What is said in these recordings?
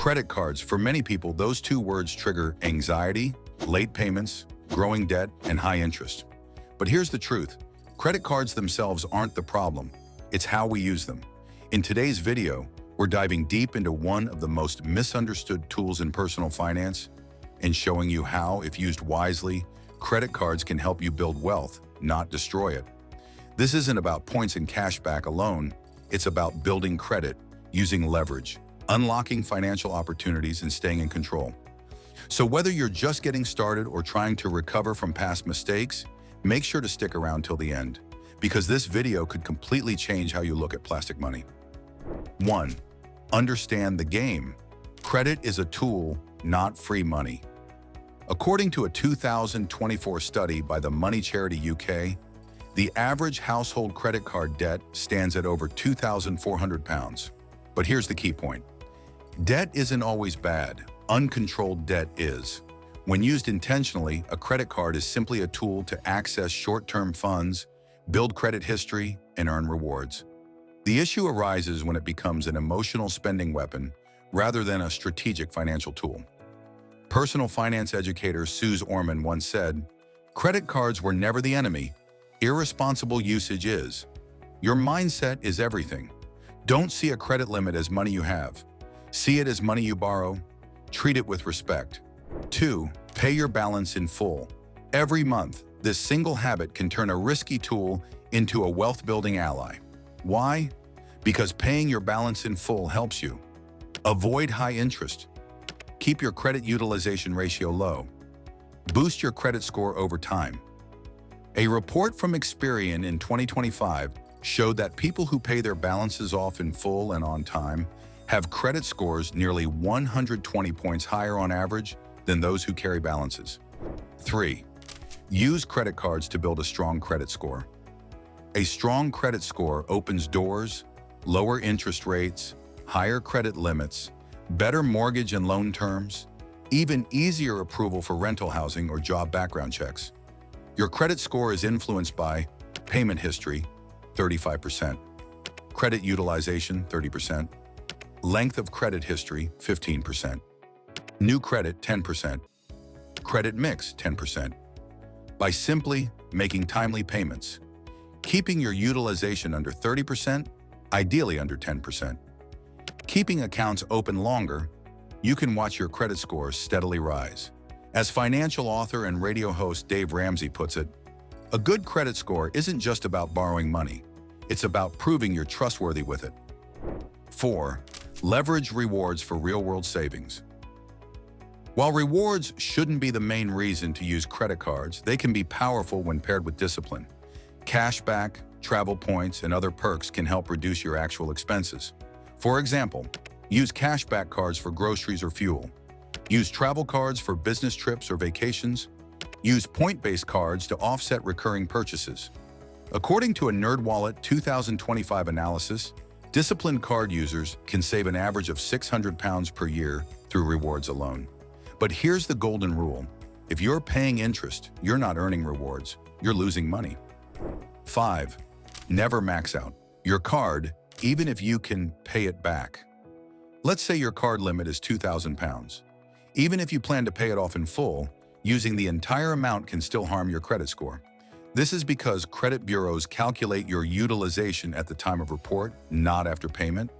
Credit cards, for many people, those two words trigger anxiety, late payments, growing debt, and high interest. But here's the truth. Credit cards themselves aren't the problem. It's how we use them. In today's video, we're diving deep into one of the most misunderstood tools in personal finance and showing you how, if used wisely, credit cards can help you build wealth, not destroy it. This isn't about points and cash back alone. It's about building credit, using leverage, unlocking financial opportunities, and staying in control. So whether you're just getting started or trying to recover from past mistakes, make sure to stick around till the end, because this video could completely change how you look at plastic money. 1. Understand the game. Credit is a tool, not free money. According to a 2024 study by the Money Charity UK, the average household credit card debt stands at over £2,400. But here's the key point. Debt isn't always bad. Uncontrolled debt is. When used intentionally, a credit card is simply a tool to access short-term funds, build credit history, and earn rewards. The issue arises when it becomes an emotional spending weapon rather than a strategic financial tool. Personal finance educator Suze Orman once said, "Credit cards were never the enemy. Irresponsible usage is. Your mindset is everything. Don't see a credit limit as money you have. See it as money you borrow. Treat it with respect." 2. Pay your balance in full. Every month, this single habit can turn a risky tool into a wealth-building ally. Why? Because paying your balance in full helps you avoid high interest, keep your credit utilization ratio low, boost your credit score over time. A report from Experian in 2025 showed that people who pay their balances off in full and on time have credit scores nearly 120 points higher on average than those who carry balances. 3. Use credit cards to build a strong credit score. A strong credit score opens doors, lower interest rates, higher credit limits, better mortgage and loan terms, even easier approval for rental housing or job background checks. Your credit score is influenced by payment history, 35%, credit utilization, 30%, length of credit history, 15%, new credit, 10%, credit mix, 10%. By simply making timely payments, keeping your utilization under 30%, ideally under 10%, keeping accounts open longer, you can watch your credit score steadily rise. As financial author and radio host Dave Ramsey puts it, a good credit score isn't just about borrowing money. It's about proving you're trustworthy with it. 4. Leverage rewards for real-world savings. While rewards shouldn't be the main reason to use credit cards, they can be powerful when paired with discipline. Cashback, travel points, and other perks can help reduce your actual expenses. For example, use cashback cards for groceries or fuel. Use travel cards for business trips or vacations. Use point-based cards to offset recurring purchases. According to a NerdWallet 2025 analysis, disciplined card users can save an average of £600 per year through rewards alone. But here's the golden rule. If you're paying interest, you're not earning rewards. You're losing money. 5. Never max out your card, even if you can pay it back. Let's say your card limit is £2,000. Even if you plan to pay it off in full, using the entire amount can still harm your credit score. This is because credit bureaus calculate your utilization at the time of report, not after payment.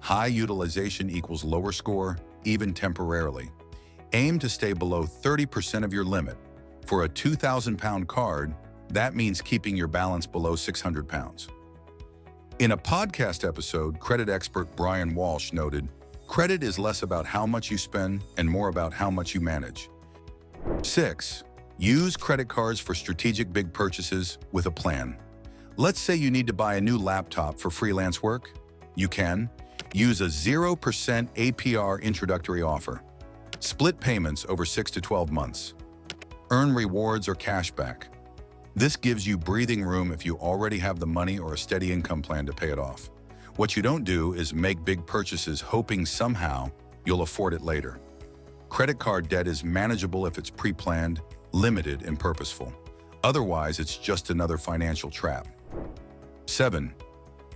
High utilization equals lower score, even temporarily. Aim to stay below 30% of your limit. For a £2,000 card, that means keeping your balance below £600. In a podcast episode, credit expert Brian Walsh noted, "Credit is less about how much you spend and more about how much you manage." 6. Use credit cards for strategic big purchases with a plan. Let's say you need to buy a new laptop for freelance work. You can use a 0% APR introductory offer. Split payments over 6 to 12 months. Earn rewards or cash back. This gives you breathing room if you already have the money or a steady income plan to pay it off. What you don't do is make big purchases hoping somehow you'll afford it later. Credit card debt is manageable if it's pre-planned, limited, and purposeful. Otherwise, it's just another financial trap. 7.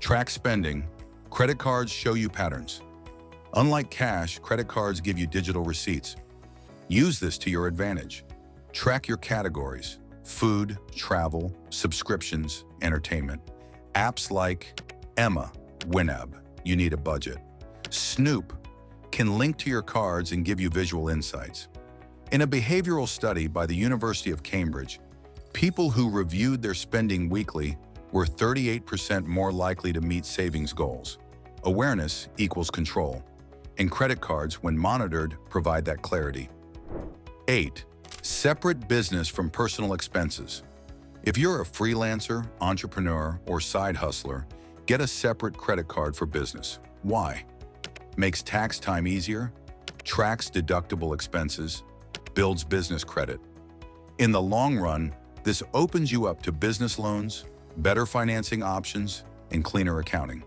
Track spending. Credit cards show you patterns. Unlike cash, credit cards give you digital receipts. Use this to your advantage. Track your categories: food, travel, subscriptions, entertainment. Apps like Emma, Winab, you need a budget. Snoop can link to your cards and give you visual insights. In a behavioral study by the University of Cambridge, people who reviewed their spending weekly were 38% more likely to meet savings goals. Awareness equals control, and credit cards, when monitored, provide that clarity. 8. Separate business from personal expenses. If you're a freelancer, entrepreneur, or side hustler, get a separate credit card for business. Why? Makes tax time easier, tracks deductible expenses, builds business credit. In the long run, this opens you up to business loans, better financing options, and cleaner accounting.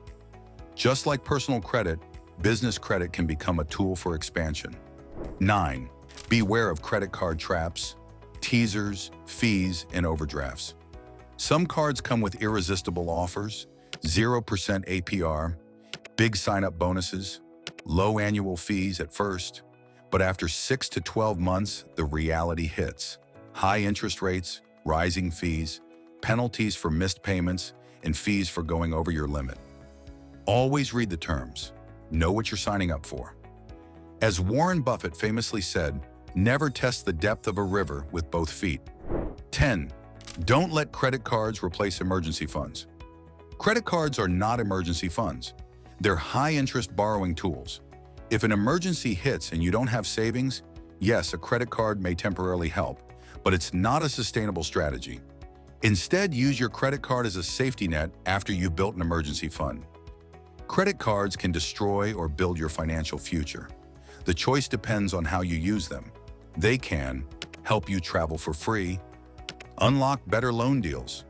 Just like personal credit, business credit can become a tool for expansion. 9. Beware of credit card traps, teasers, fees, and overdrafts. Some cards come with irresistible offers, 0% APR, big sign-up bonuses, low annual fees at first, but after 6 to 12 months, the reality hits. High interest rates, rising fees, penalties for missed payments, and fees for going over your limit. Always read the terms. Know what you're signing up for. As Warren Buffett famously said, never test the depth of a river with both feet. 10. Don't let credit cards replace emergency funds. Credit cards are not emergency funds. They're high-interest borrowing tools. If an emergency hits and you don't have savings, yes, a credit card may temporarily help, but it's not a sustainable strategy. Instead, use your credit card as a safety net after you've built an emergency fund. Credit cards can destroy or build your financial future. The choice depends on how you use them. They can help you travel for free, unlock better loan deals,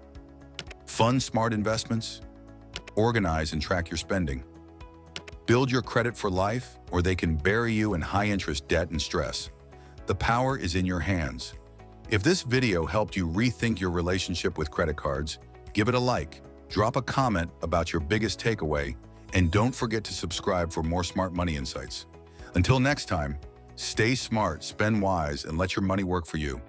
fund smart investments, organize and track your spending, build your credit for life, or they can bury you in high-interest debt and stress. The power is in your hands. If this video helped you rethink your relationship with credit cards, give it a like, drop a comment about your biggest takeaway, and don't forget to subscribe for more smart money insights. Until next time, stay smart, spend wise, and let your money work for you.